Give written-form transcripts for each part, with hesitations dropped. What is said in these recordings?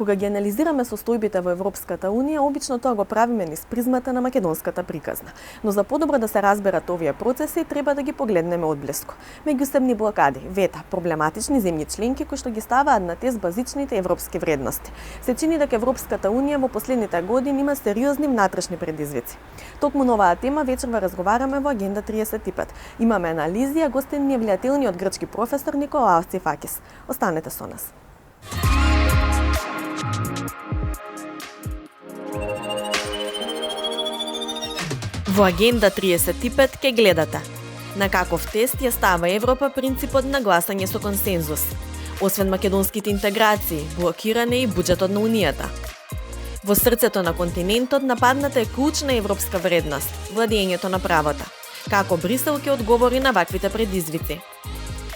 Кога ги анализираме состојбите во Европската Унија, обично тоа го правиме низ призмата на македонската приказна. Но за подобро да се разберат овие процеси, треба да ги погледнеме одблеску. Меѓусебни блокади, вета, проблематични земји членки кои што ги ставаат на тест базичните европски вредности. Се чини дека Европската Унија во последните години има сериозни внатрешни предизвици. Токму на оваа тема вечерва разговараме во Агенда 35. Имаме анализи, а гостин ни е влијателниот грчки професор Николаос Цифакис. Останете со нас. Во Агенда 35 ке гледате на каков тест ја става Европа принципот на гласање со консензус. Освен македонските интеграции, блокиране и буџетот на Унијата. Во срцето на континентот нападната е клучна европска вредност – владењето на правото. Како Брисел ќе одговори на ваквите предизвици?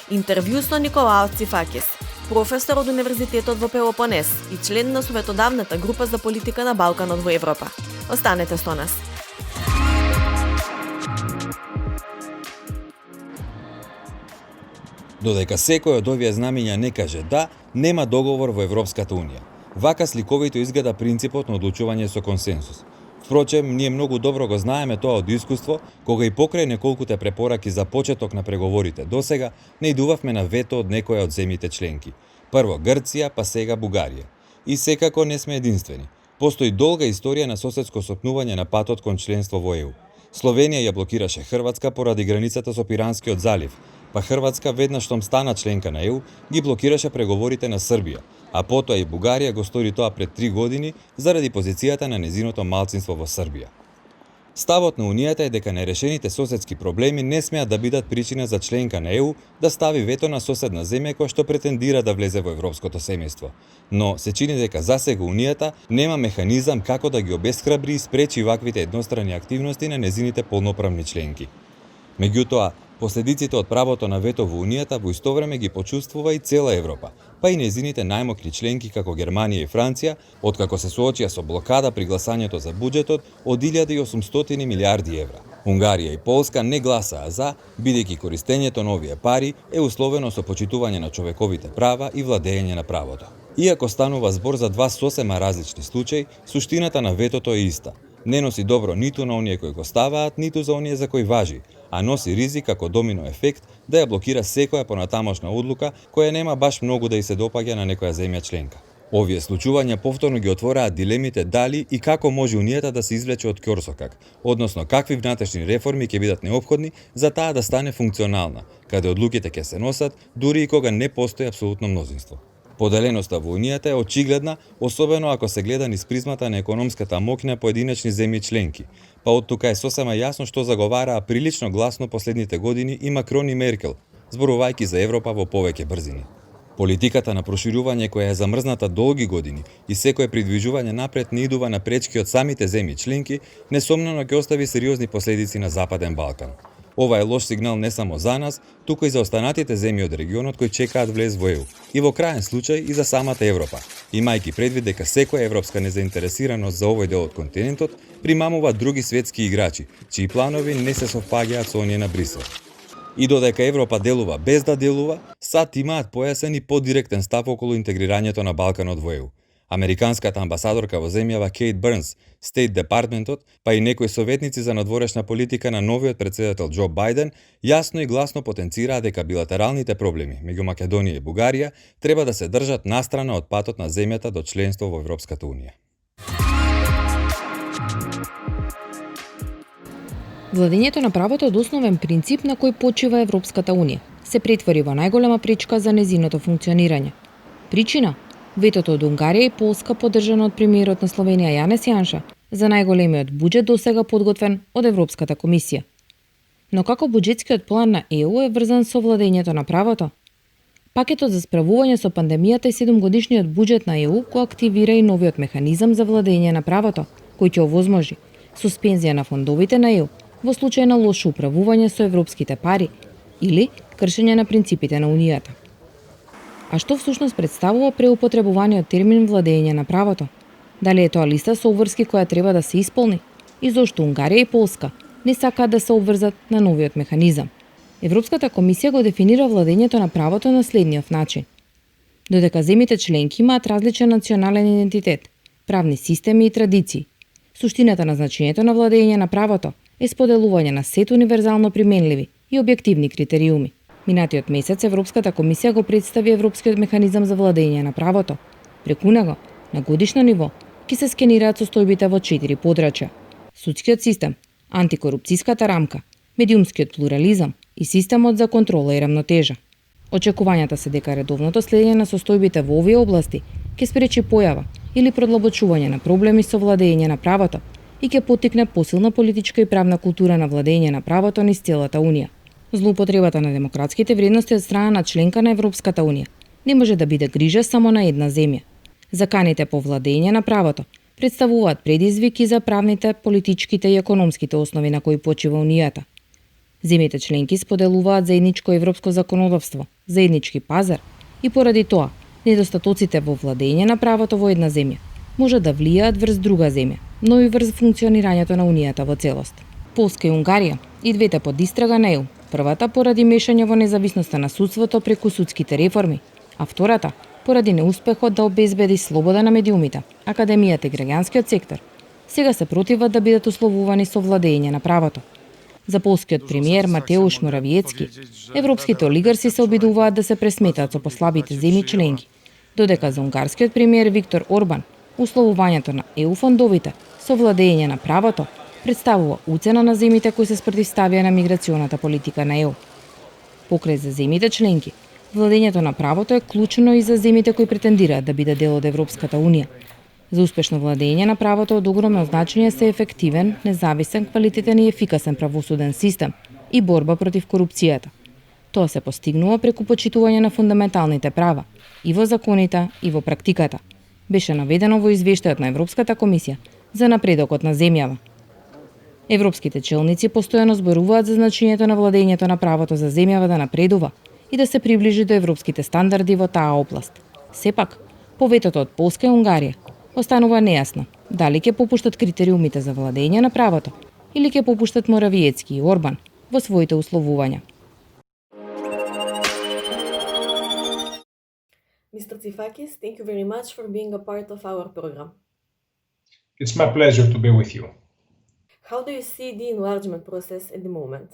Интервју со Николаос Цифакис, професор од Универзитетот во Пелопонес и член на Советодавната група за политика на Балканот во Европа. Останете со нас. Додека секој од овие знамења не каже да, нема договор во Европската Унија. Вака сликовито изгледа принципот на одлучување со консенсус. Впрочем, ние многу добро го знаеме тоа од искуство, кога и покрај неколкуте препораки за почеток на преговорите досега, наидувавме на вето од некоја од земјите членки. Прво Грција, па сега Бугарија. И секако не сме единствени. Постои долга историја на соседско сопнување на патот кон членство во ЕУ. Словенија ја блокираше Хрватска поради границата со Пиранскиот залив, па Хрватска веднаш штом стана членка на ЕУ, ги блокираше преговорите на Србија, а потоа и Бугарија го стори тоа пред 3 години заради позицијата на незиното малцинство во Србија. Ставот на Унијата е дека нерешените соседски проблеми не смеат да бидат причина за членка на ЕУ да стави вето на соседна земја која што претендира да влезе во европското семејство. Но се чини дека засега Унијата нема механизам како да ги обесхрабри и спречи ваквите еднострани активности на незините полноправни членки. Меѓутоа, последиците од правото на вето во Унијата во исто време ги почувствува и цела Европа, па и незините најмокри членки како Германија и Франција, откако се соочија со блокада при гласањето за буџетот од 1800 милиарди евра. Унгарија и Полска не гласаа за, бидејќи користењето на овие пари е условено со почитување на човековите права и владење на правото. Иако станува збор за два сосема различни случаи, суштината на ветото е иста. Не носи добро ниту на оние кои го ставаат, ниту за оние за кои важи, а носи ризик како домино ефект да ја блокира секоја понатамошна одлука која нема баш многу да ѝ се допаѓа на некоја земја членка. Овие случувања повторно ги отвораат дилемите дали и како може Унијата да се извлече од ќорсокак, односно какви внатрешни реформи ќе бидат неопходни за таа да стане функционална, каде одлуките ќе се носат дури и кога не постои апсолутно мнозинство. Поделеноста во Унијата е очигледна, особено ако се гледа низ призмата на економската моќ на поединечни земји членки, па од тука е сосема јасно што заговараа прилично гласно последните години и Макрон и Меркел, зборувајќи за Европа во повеќе брзини. Политиката на проширување која е замрзната долги години и секое придвижување напред не идува на пречки од самите земји членки, несомнено ќе остави сериозни последици на Западен Балкан. Ова е лош сигнал не само за нас, туку и за останатите земји од регионот кои чекаат влез во ЕУ, и во крајен случај и за самата Европа, имајќи предвид дека секоја европска незаинтересираност за овој дел од континентот примамува други светски играчи, чии планови не се совпаѓаат со оние на Брисел. И додека Европа делува без да делува, САД имаат појасен и подиректен став околу интегрирањето на Балканот во ЕУ. Американската амбасадорка во земјава Кейт Бернс, Стейт Департментот, па и некои советници за надворешна политика на новиот претседател Џо Бајден, јасно и гласно потенцираа дека билатералните проблеми меѓу Македонија и Бугарија треба да се држат настрана од патот на земјата до членство во Европската Унија. Владењето на правото е основен принцип на кој почива Европската Унија. Се претвори во најголема пречка за незиното функционирање. Причина? Ветото од Унгарија и Полска, поддржано од премиерот на Словенија Јанес Јанша, за најголемиот буџет досега подготвен од Европската комисија. Но како буџетскиот план на ЕУ е врзан со владењето на правото? Пакетот за справување со пандемијата и 7-годишниот буџет на ЕУ го активира и новиот механизам за владење на правото, кој ќе овозможи суспензија на фондовите на ЕУ во случај на лошо управување со европските пари или кршење на принципите на Унијата. А што всушност представува преупотребуваниот термин владење на правото? Дали е тоа листа со обврски која треба да се исполни? И зошто Унгарија и Полска не сакаат да се обврзат на новиот механизам? Европската комисија го дефинира владењето на правото на следниот начин. Додека земите членки имаат различен национален идентитет, правни системи и традиции, суштината на значењето на владење на правото е споделување на сет универзално применливи и објективни критериуми. Минатиот месец Европската комисија го представи Европскиот механизам за владење на правото. Преку него, на годишно ниво, ќе се скенираат состојбите во 4 подрачја: судскиот систем, антикорупцијската рамка, медиумскиот плурализам и системот за контрола и рамнотежа. Очекувањата се дека редовното следење на состојбите во овие области ќе спречи појава или продлабочување на проблеми со владење на правото и ќе поттикне посилна политичка и правна култура на владење на правото низ целата Унија. Злоупотребата на демократските вредности од страна на членка на Европската Унија не може да биде грижа само на една земја. Заканите по владење на правото представуваат предизвики за правните, политичките и економските основи на кои почива Унијата. Земјите членки споделуваат заедничко европско законодавство, заеднички пазар и поради тоа недостатоците во владење на правото во една земја може да влијаат врз друга земја, но и врз функционирањето на Унијата во целост. Полска и Унгарија, и двете под истрага на ЕУ, првата поради мешање во независноста на судството преку судските реформи, а втората поради неуспехот да обезбеди слобода на медиумите, академијата и граѓанскиот сектор, сега се противат да бидат условувани со владење на правото. За полскиот премиер Матеуш Моравиецки, европските олигарси се обидуваат да се пресметаат со послабите земји членки, додека за унгарскиот премиер Виктор Орбан, условувањето на ЕУ фондовите со владење на правото представува уцена на земјите кои се спротивставија на миграционата политика на ЕУ. Покрај за земјите членки, владењето на правото е клучно и за земјите кои претендираат да бидат дел од Европската Унија. За успешно владење на правото од огромно значење се ефективен, независен, квалитетен и ефикасен правосуден систем и борба против корупцијата. Тоа се постигнува преку почитување на фундаменталните права и во законите и во практиката. Беше наведено во извештајот на Европската комисија за напредокот на земјава. Европските челници постојано зборуваат за значењето на владењето на правото за земјава да напредува и да се приближи до европските стандарди во таа област. Сепак, по ветото од Полска и Унгарија, останува нејасно дали ќе попуштат критериумите за владење на правото или ќе попуштат Моравиецки и Орбан во своите условувања. Mr. Tsifakis, thank you very much for being a part of our program. It's my pleasure to be with you. How do you see the enlargement process at the moment?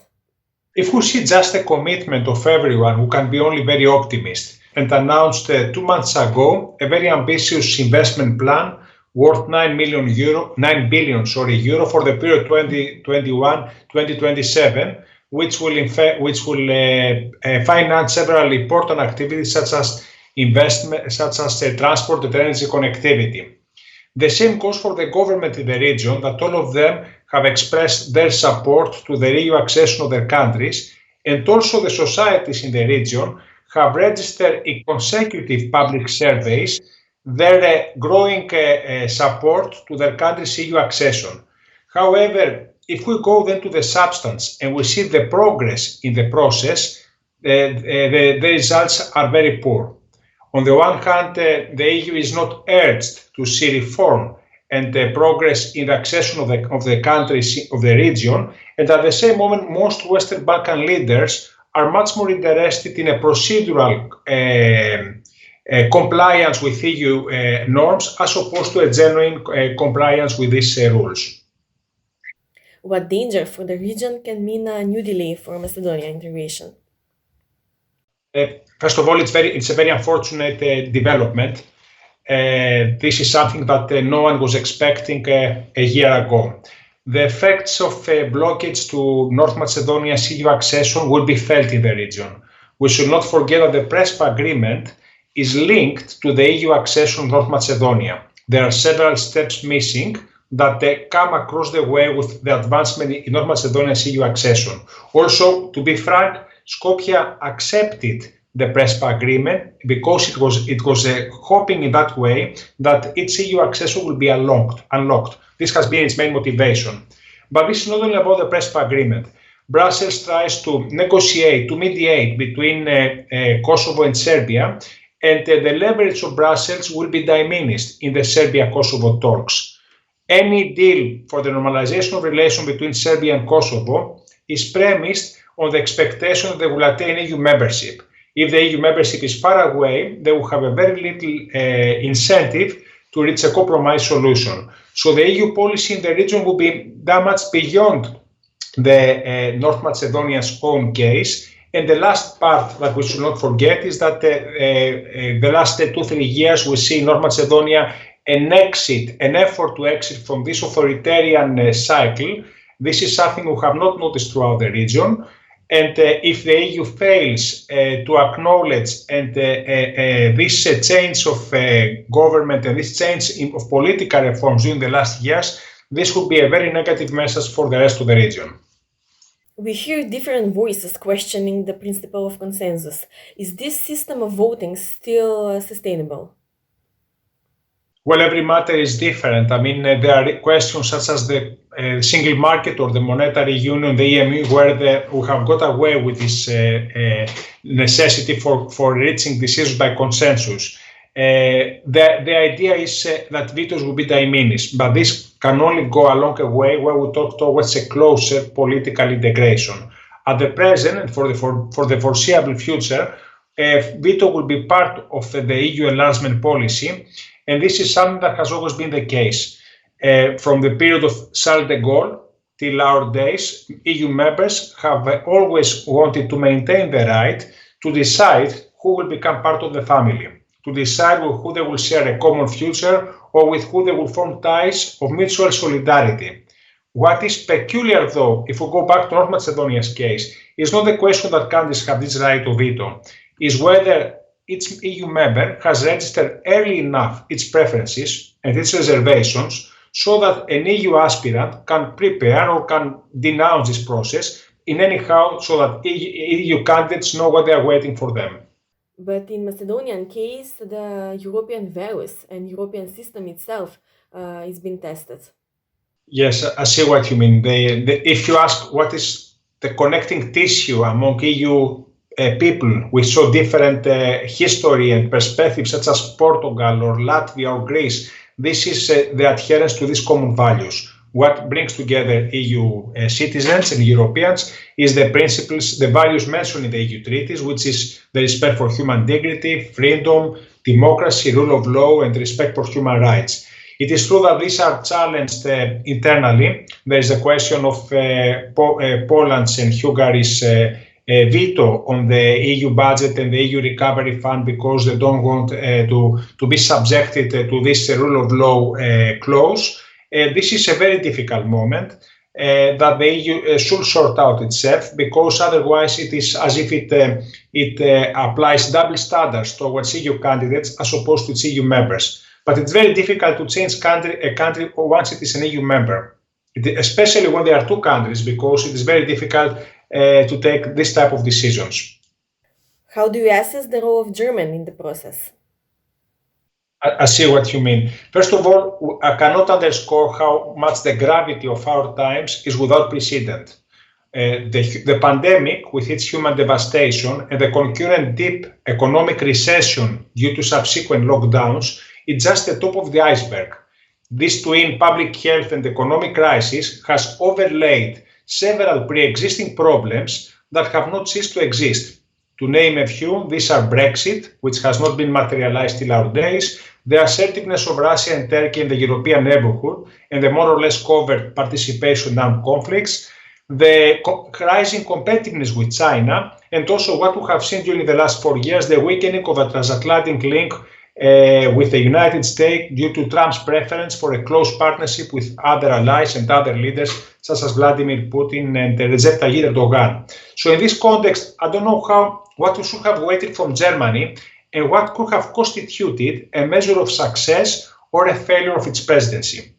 If we see just a commitment of everyone, we can be only very optimistic, and announced 2 months ago a very ambitious investment plan worth 9 billion euro for the period 2021-2027, which will finance several important activities such as transport and energy connectivity. The same goes for the government in the region, that all of them have expressed their support to the EU accession of their countries, and also the societies in the region have registered in consecutive public surveys their growing support to their country's EU accession. However, if we go then to the substance and we see the progress in the process, the results are very poor. On the one hand, the EU is not urged to see reform and progress in the accession of the countries of the region, and at the same moment, most Western Balkan leaders are much more interested in a procedural compliance with EU norms as opposed to a genuine compliance with these rules. What danger for the region can mean a new delay for Macedonia integration? First of all, it's a very unfortunate development. This is something that no one was expecting a year ago. The effects of blockage to North Macedonia's EU accession will be felt in the region. We should not forget that the Prespa agreement is linked to the EU accession of North Macedonia. There are several steps missing that come across the way with the advancement in North Macedonia's EU accession. Also, to be frank, Skopje accepted the Prespa agreement because it was hoping in that way that its EU accession will be unlocked. This has been its main motivation. But this is not only about the Prespa agreement. Brussels tries to negotiate, to mediate between Kosovo and Serbia, and the leverage of Brussels will be diminished in the Serbia-Kosovo talks. Any deal for the normalization of relations between Serbia and Kosovo is premised on the expectation that they will attain EU membership. If the EU membership is far away, they will have a very little incentive to reach a compromise solution. So the EU policy in the region will be that much beyond the North Macedonia's own case. And the last part that we should not forget is that the last 2-3 years we see in North Macedonia an effort to exit from this authoritarian cycle. This is something we have not noticed throughout the region. And if the EU fails to acknowledge this change of government and this change of political reforms during the last years, this would be a very negative message for the rest of the region. We hear different voices questioning the principle of consensus. Is this system of voting still sustainable? Well, every matter is different. I mean, there are questions such as the single market or the monetary union, the EMU, where we have got away with this necessity for reaching decisions by consensus. The idea is that vetoes will be diminished, but this can only go along a way where we talk towards a closer political integration. At the present and for the foreseeable future, veto will be part of the EU enlargement policy, and this is something that has always been the case. From the period of Charles de Gaulle till our days, EU members have always wanted to maintain the right to decide who will become part of the family, to decide with who they will share a common future or with who they will form ties of mutual solidarity. What is peculiar, though, if we go back to North Macedonia's case, is not the question that countries have this right of veto, is whether each EU member has registered early enough its preferences and its reservations so that an EU aspirant can prepare or can denounce this process in any how so that EU candidates know what they are waiting for them. But in Macedonian case, the European values and European system itself is being tested. Yes, I see what you mean. If you ask what is the connecting tissue among EU people with so different history and perspectives, such as Portugal or Latvia or Greece, this is the adherence to these common values. What brings together EU citizens and Europeans is the principles, the values mentioned in the EU treaties, which is the respect for human dignity, freedom, democracy, rule of law, and respect for human rights. It is true that these are challenged internally. There is a question of Poland's and Hungary's veto on the EU budget and the EU recovery fund because they don't want to be subjected to this rule of law clause. This is a very difficult moment that the EU should sort out itself, because otherwise it is as if it applies double standards towards EU candidates as opposed to its EU members. But it's very difficult to change a country once it is an EU member, especially when there are two countries, because it is very difficult to take this type of decisions. How do you assess the role of Germany in the process? I see what you mean. First of all, I cannot underscore how much the gravity of our times is without precedent. The pandemic, with its human devastation and the concurrent deep economic recession due to subsequent lockdowns, is just the top of the iceberg. This twin public health and economic crisis has overlaid several pre-existing problems that have not ceased to exist. To name a few, these are Brexit, which has not been materialized till our days, the assertiveness of Russia and Turkey in the European neighborhood, and the more or less covert participation in armed conflicts, the rising competitiveness with China, and also what we have seen during the last 4 years, the weakening of a transatlantic link with the United States due to Trump's preference for a close partnership with other allies and other leaders such as Vladimir Putin and Recep Tayyip Erdogan. So in this context, I don't know what we should have waited from Germany and what could have constituted a measure of success or a failure of its presidency.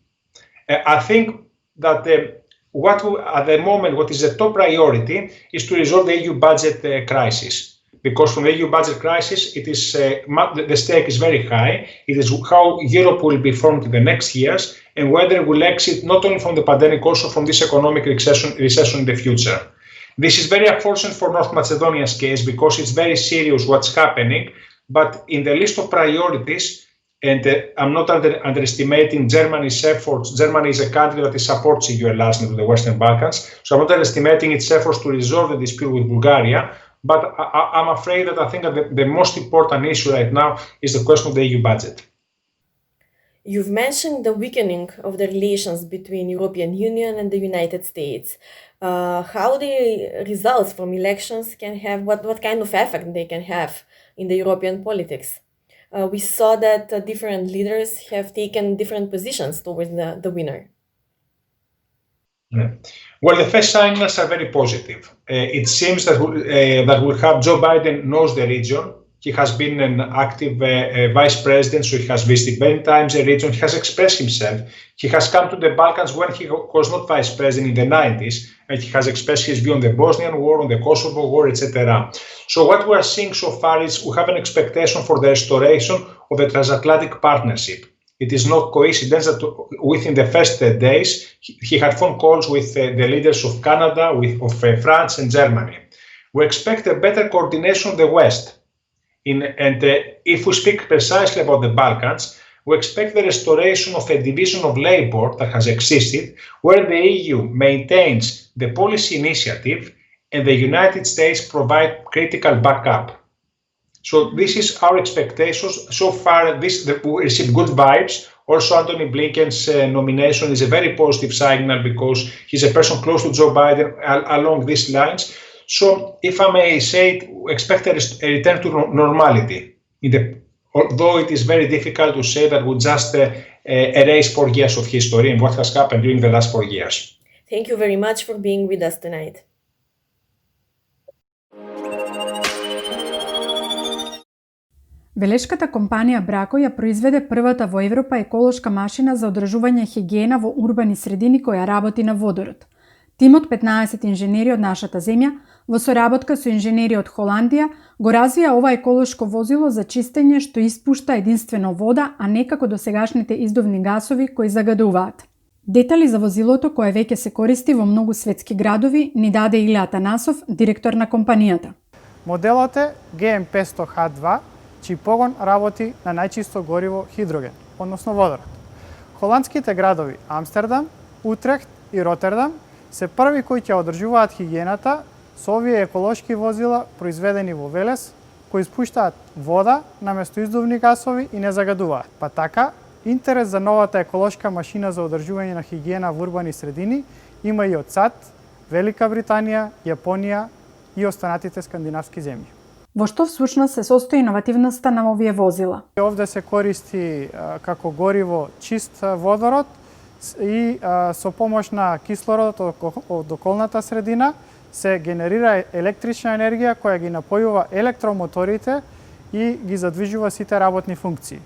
I think that at the moment, what is the top priority is to resolve the EU budget crisis. Because from the EU budget crisis, it is the stake is very high. It is how Europe will be formed in the next years and whether it will exit not only from the pandemic, also from this economic recession in the future. This is very unfortunate for North Macedonia's case because it's very serious what's happening. But in the list of priorities, and I'm not underestimating Germany's efforts. Germany is a country that supports EU enlargement to the Western Balkans. So I'm not underestimating its efforts to resolve the dispute with Bulgaria. But I'm afraid that I think that the most important issue right now is the question of the EU budget. You've mentioned the weakening of the relations between European Union and the United States. How the results from elections can have, what kind of effect they can have in the European politics? We saw that different leaders have taken different positions towards the winner. Yeah. Well, the first signals are very positive. It seems that we have Joe Biden knows the region. He has been an active vice president, so he has visited many times the region. He has expressed himself. He has come to the Balkans when he was not vice president in the 90s, and he has expressed his view on the Bosnian War, on the Kosovo War, etc. So what we are seeing so far is we have an expectation for the restoration of the transatlantic partnership. It is not coincidence that within the first days, he had phone calls with the leaders of Canada, of France and Germany. We expect a better coordination of the West. If we speak precisely about the Balkans, we expect the restoration of a division of labor that has existed, where the EU maintains the policy initiative and the United States provide critical backup. So this is our expectations. So far, we receive good vibes. Also, Antony Blinken's nomination is a very positive signal because he's a person close to Joe Biden along these lines. So, if I may say, expect a return to normality. Although it is very difficult to say that we just erase 4 years of history and what has happened during the last 4 years. Thank you very much for being with us tonight. Белешката компанија Брако ја произведе првата во Европа еколошка машина за одржување хигиена во урбани средини која работи на водород. Тимот 15 инженери од нашата земја, во соработка со инженери од Холандија, го развија ова еколошко возило за чистење што испушта единствено вода, а не како досегашните издувни гасови кои загадуваат. Детали за возилото кое веќе се користи во многу светски градови ни даде Иле Атанасов, директор на компанијата. Моделот е GM500H2, чиј погон работи на најчисто гориво хидроген, односно водород. Холандските градови Амстердам, Утрехт и Ротердам се први кои ќе одржуваат хигиената со овие еколошки возила произведени во Велес, кои испуштаат вода наместо издувни гасови и не загадуваат. Па така, интерес за новата еколошка машина за одржување на хигиена во урбани средини има и од САД, Велика Британија, Јапонија и останатите скандинавски земји. Во што всушност се состои иновативноста на овие возила? Овде се користи како гориво чист водород и со помош на кислородот од околната средина се генерира електрична енергија која ги напојува електромоторите и ги задвижува сите работни функции.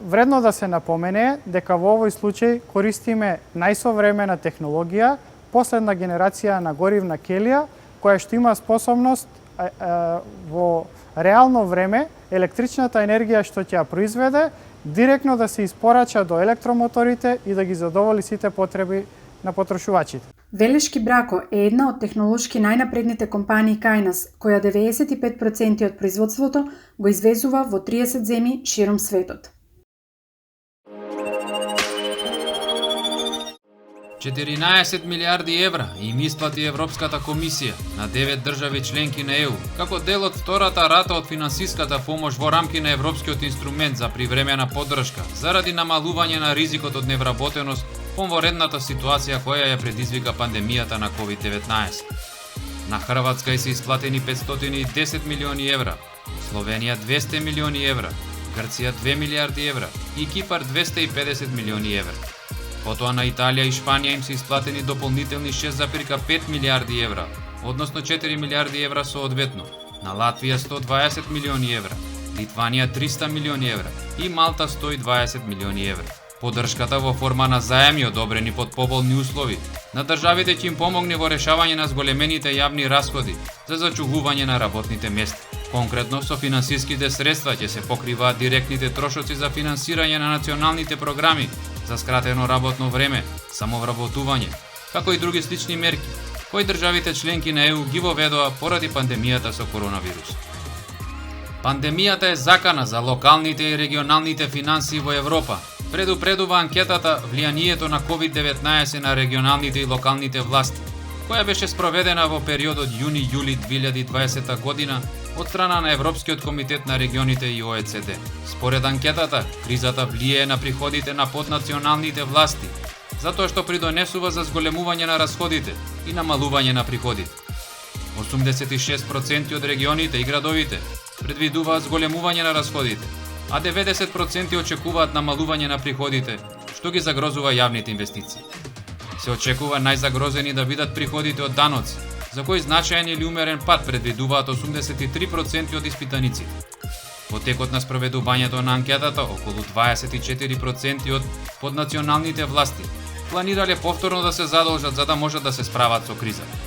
Вредно да се напомене дека во овој случај користиме најсовремена технологија, последна генерација на горивна келија, која што има способност во реално време електричната енергија што ќе ја произведе директно да се испорача до електромоторите и да ги задоволи сите потреби на потрошувачите. Велешки Брако е една од технолошки најнапредните компании кај нас, која 95% од производството го извезува во 30 земји широм светот. 14 милиарди евра им исплати Европската комисија на 9 држави членки на ЕУ, како дел од втората рата од финансиската помош во рамки на Европскиот инструмент за привремена поддршка заради намалување на ризикот од невработеност кон воредната ситуација која ја предизвика пандемијата на COVID-19. На Хрватска се исплатени 510 милиони евра, Словенија 200 милиони евра, Грција 2 милиарди евра и Кипар 250 милиони евра. Потоа на Италија и Шпанија им се исплатени дополнителни 6,5 милиарди евра, односно 4 милиарди евра соодветно. На Латвија 120 милиони евра, Литванија 300 милиони евра и Малта 120 милиони евра. Поддршката во форма на заеми одобрени под поволни услови на државите ќе им помогне во решавање на зголемените јавни расходи за зачувување на работните места. Конкретно со финансиските средства ќе се покриваат директните трошоци за финансирање на националните програми за скратено работно време, самовработување, како и други слични мерки кои државите членки на ЕУ ги воведоа поради пандемијата со коронавирус. Пандемијата е закана за локалните и регионалните финансии во Европа. Предупредува анкетата влијанието на COVID-19 на регионалните и локалните власти, која беше спроведена во периодот јуни-јули 2020 година од страна на Европскиот комитет на регионите и ОЕЦД. Според анкетата, кризата влијае на приходите на поднационалните власти, затоа што придонесува за зголемување на расходите и намалување на приходите. 86% од регионите и градовите предвидуваат зголемување на расходите, а 90% очекуваат намалување на приходите, што ги загрозува јавните инвестиции. Се очекува најзагрозени да бидат приходите од даноци, за кои значаен или умерен пат предвидуваат 83% од испитаниците. Во текот на спроведувањето на анкетата, околу 24% од поднационалните власти планирале повторно да се задолжат за да можат да се справат со кризата.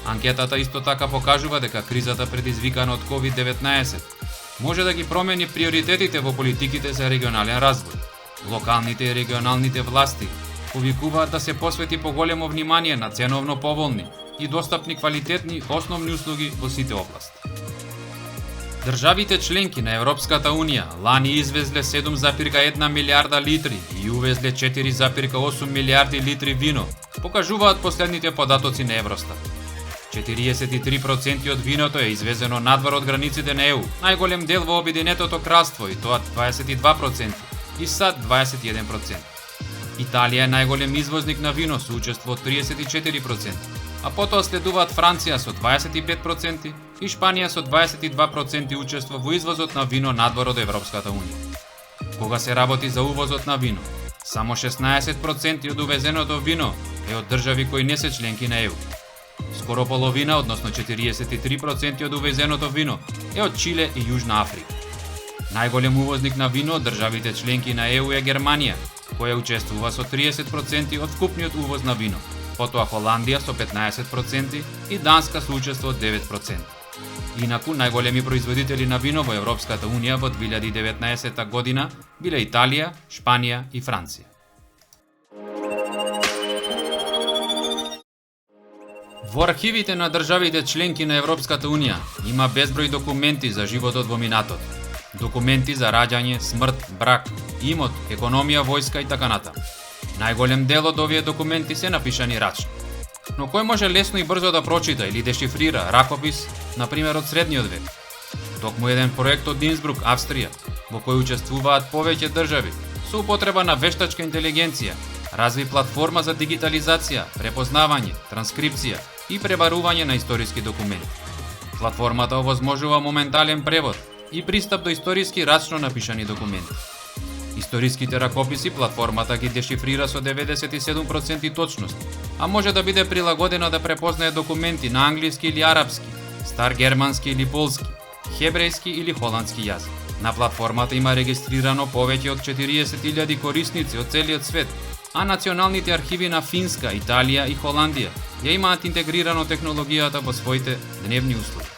Анкетата исто така покажува дека кризата предизвикана од COVID-19 може да ги промени приоритетите во политиките за регионален развој. Локалните и регионалните власти повикуваат да се посвети поголемо внимание на ценовно поволни и достапни квалитетни основни услуги во сите области. Државите членки на Европската Унија лани извезле 7,1 милиарда литри и увезле 4,8 милиарди литри вино, покажуваат последните податоци на Евростат. 43% од виното е извезено надвор од границите на ЕУ, најголем дел во Обединетото кралство и тоа 22%, и САД 21%. Италија е најголем извозник на вино со учество од 34%, а потоа следуваат Франција со 25% и Шпанија со 22% учество во извозот на вино надвор од Европската Унија. Кога се работи за увозот на вино, само 16% од увезеното вино е од држави кои не се членки на ЕУ. Скоро половина, односно 43% од увезеното вино е од Чиле и Јужна Африка. Најголем увозник на вино од државите членки на ЕУ е Германија, која учествува со 30% од вкупниот увоз на вино, потоа Холандија со 15% и Данска со учество од 9%. Инаку, најголеми производители на вино во Европската Унија во 2019 година биле Италија, Шпанија и Франција. Во архивите на државите членки на Европската Унија има безброј документи за животот во минатото. Документи за раѓање, смрт, брак, имот, економија, војска и така натаму. Најголем дел од овие документи се напишани рачно. Но кој може лесно и брзо да прочита или дешифрира ракопис, на пример од средниот век? Токму еден проект од Инсбрук, Австрија, во кој учествуваат повеќе држави, со употреба на вештачка интелигенција, разви платформа за дигитализација, препознавање, транскрипција и пребарување на историски документи. Платформата овозможува моментален превод и пристап до историски рачно напишани документи. Историските ракописи платформата ги дешифрира со 97% точност, а може да биде прилагодена да препознае документи на англиски или арапски, стар германски или полски, хебрејски или холандски јазик. На платформата има регистрирано повеќе од 40.000 корисници од целиот свет, а националните архиви на Финска, Италија и Холандија ја имаат интегрирано технологијата во своите дневни услуги.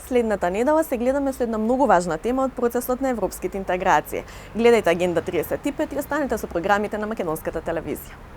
Следната недела се гледаме со една многу важна тема од процесот на европските интеграции. Гледајте Агенда 35 и останете со програмите на Македонската телевизија.